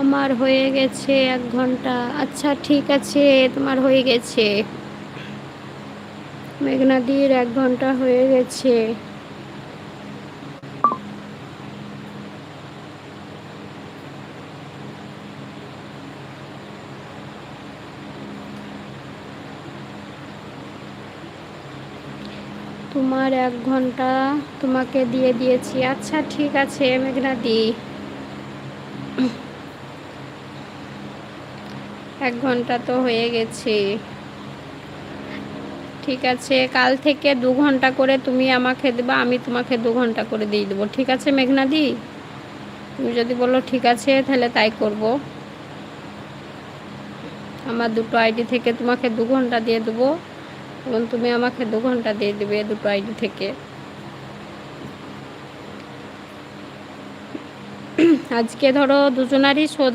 আমার হয়ে গেছে 1 ঘন্টা। আচ্ছা ঠিক আছে, তোমার হয়ে গেছে। মেঘনাদির 1 ঘন্টা হয়ে গেছে। তোমার 1 ঘন্টা তোমাকে দিয়ে দিয়েছি। আচ্ছা ঠিক আছে মেঘনাদি, 1 ঘন্টা তো হয়ে গেছে। ঠিক আছে, কাল থেকে 2 ঘন্টা করে তুমি আমাকে দেবা, আমি তোমাকে 2 ঘন্টা করে দিয়ে দেবো। ঠিক আছে মেঘনাদি, তুমি যদি বলো ঠিক আছে তাহলে তাই করব। আমার দুটো আইডি থেকে তোমাকে 2 ঘন্টা দিয়ে দেবো এবং তুমি আমাকে 2 ঘন্টা দিয়ে দেবে দুটো আইডি থেকে। আজকে ধরো দুজনারই শোধ